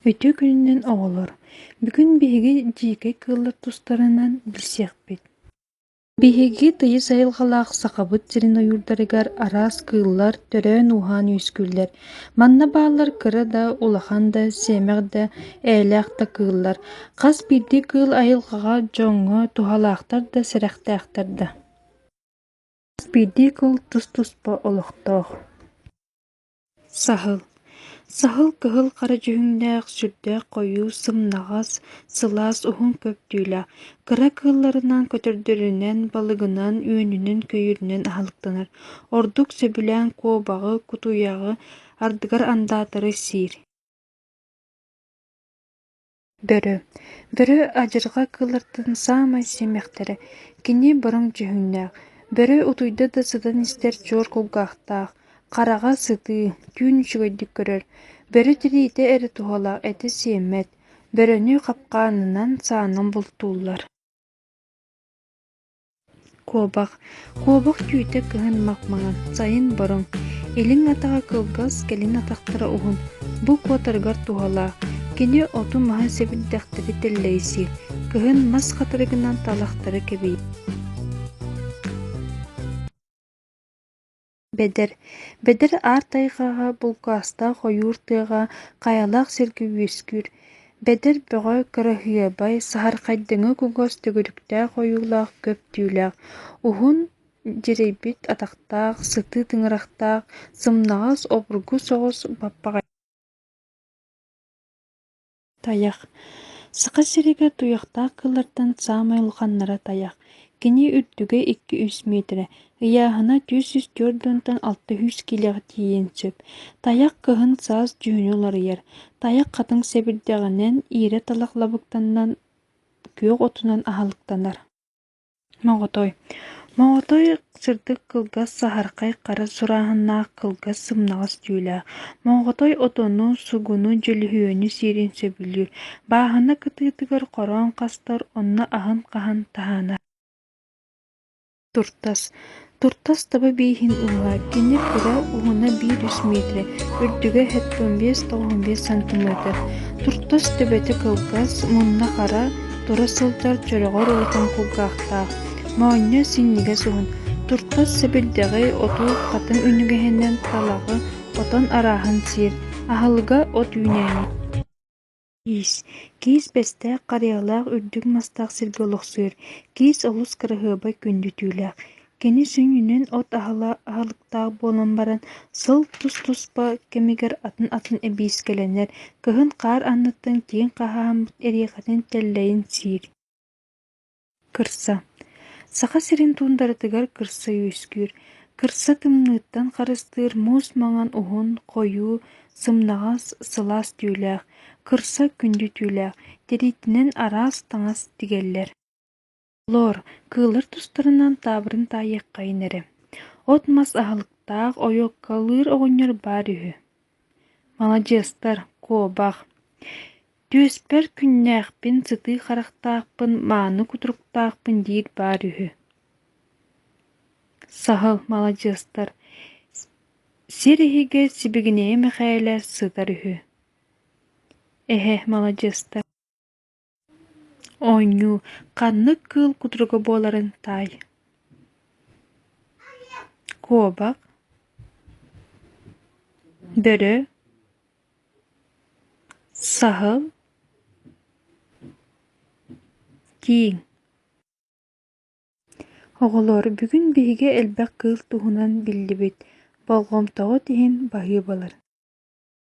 Өтө күнүнен оҕолор. Бүгүн биһиги дьиикай кыыллар тустарынан билсиэхпит. Биһиги тыйы сайылҕалаах сахабыт сирин ойуурдарыгар араас кыыллар төрөөн уһаан үүскүллэр. Манна бааллар кыра да, улахан да, сиэмэх да, ээлээх да кыыллар. Хас биирдии кыыл айылҕаҕа дьоҥҥо туһалаахтар да, сэрэхтээхтэр да. Хас биирдии кыыл тус-туспа олохтоох. Сахыл. Сахыл кыһыл хара дьүһүҥнээх, сүрдээх хойуу, сымнаҕас, сылаас уһун көптүүлээх. Кыра кыылларынан көтөрдөрүнэн, балыгынан, үөнүнэн, көйүрүнэн аһалыктанар. Ордук сөбүлээн куобаҕы, кутуйаҕы, ардыгар андаатары сиир. Бөрө. Бөрө адьарҕа кыыллартан саамай сиэмэхтэрэ. Кини бороҥ дьүһүҥнээх. Бөрө утуйда да сытан истэр дьуор кулгаахтаах. Хараҕа сытыы, түүн үчүгэйдик көрөр. Бөрө тириитэ эрэ туһалаах, этэ сиэммэт. Бөрөнү хапкаанынан саанан бултууллар. Куобах. Куобах түүтэ кыһын махмаҕан, сайын бороҥ. Илиҥ атаҕа кылгас, кэлин атахтара уһун. Бу куотарыгар туһалаах. Кини оту маһа сэбирдэхтэри тэллэйсиир. Кыһын мас хатарыгынан талахтары кэбии. Бэдэр. Бэдэр аар тайҕаҕа, булкаастаах ойуур тыаҕа, хайалаах сиргиүөскүр. Бэдэр бөҕө кыраһыабай, саһархайдыҥҥа кугас төгөрүктээх ойуулаах көптүүлээх. Уһун дьирэйбит атахтаах, сытыы тыҥырахтаах, сымнаҕас обургу соҕус баппаҕайдаах. Таях. Саха сиригэ туйахтаах кыыллартан саамай улаханнара таях. Кини үрдүгэй 2-3 метрэ, ыйааһына 400 дьуонтан 600 килэҕэ тиийэн сөп. Таях кыһын саас дьүһүнү уларыйар. Таях хатыҥ сэбирдэҕинэн, иирэ талахлабыктанан күөх отунан аһалыктанар. Моҕотой. Моҕотой сырдык кылгас саһархай хара сурааһыннаах кылгас сымнаҕас түүлээх. Моҕотой отону, сугуну, дьөлүһүөнү сиирин сөбүлүүр. Бааһына кытыытыгар хороон хастар, онно аһын-хаһан таһаанар. Туртас. Туртас таба бииһин ууһа, кини кыра уһуна 1-3 метрэ, үрдүгэ 75-95 сантиметр. Туртас төбөтө кылгас, мунна хара, тура сылдьар чороҕор улутан кулгаахтаах. Моонньо синньигэ суһун. Туртас сэбирдэҕи оту хатыҥ үнүгэһэнэн талагы отон арааһын сиир, аһылыга от үүнээни. Киис. Киис бэстээк харыалаах үрдүк мастаах сиргэ олохсуор. Киис олус кыраһыабай күндүтүүлээх. Кини сүҥүнэн от аһалыктаах буолан баран, сыл тус-туспа кэмигэр атын эбиискэлэнэр, кыһын хаар анныттан тииҥ хаһааммыт эриэхэтин тэллэйин сиир. Кырса. Саха сирин туундаратыгар кырса үүскүүр. Кырса тымныыттан харыстыыр муус маҥан уһун, хойуу, сымнаҕас, сылаас түүлээх. Кырса күндүтүүлээх. Тириитинэн араас таҥас тигэллэр. Лор. Кыылар тустарынан таабырын таайыаххайын эрэ. От мас аһалыктаах, ойуоккалыыр оҕонньор баар үһү. Маладьыастар, куобах. Түөспэр күннээхпин, сытыы харахтаахпын, мааны кутуруктаахпын диир баар үһү. Сахыл, маладьыастар. Сир иһигэ сибигинэйэ мэхээлэ сытар үһү. Эһэ, маладьыастар. Оонньуу, ханнык кыыл кутуруга буоларын таай. Куобах. Бөрө. Сахыл. Тииҥ. Оҕолор, бүгүн биһиги элбэх кыыл туһунан биллибит, болҕомтоҕо тиһин баһыы балар.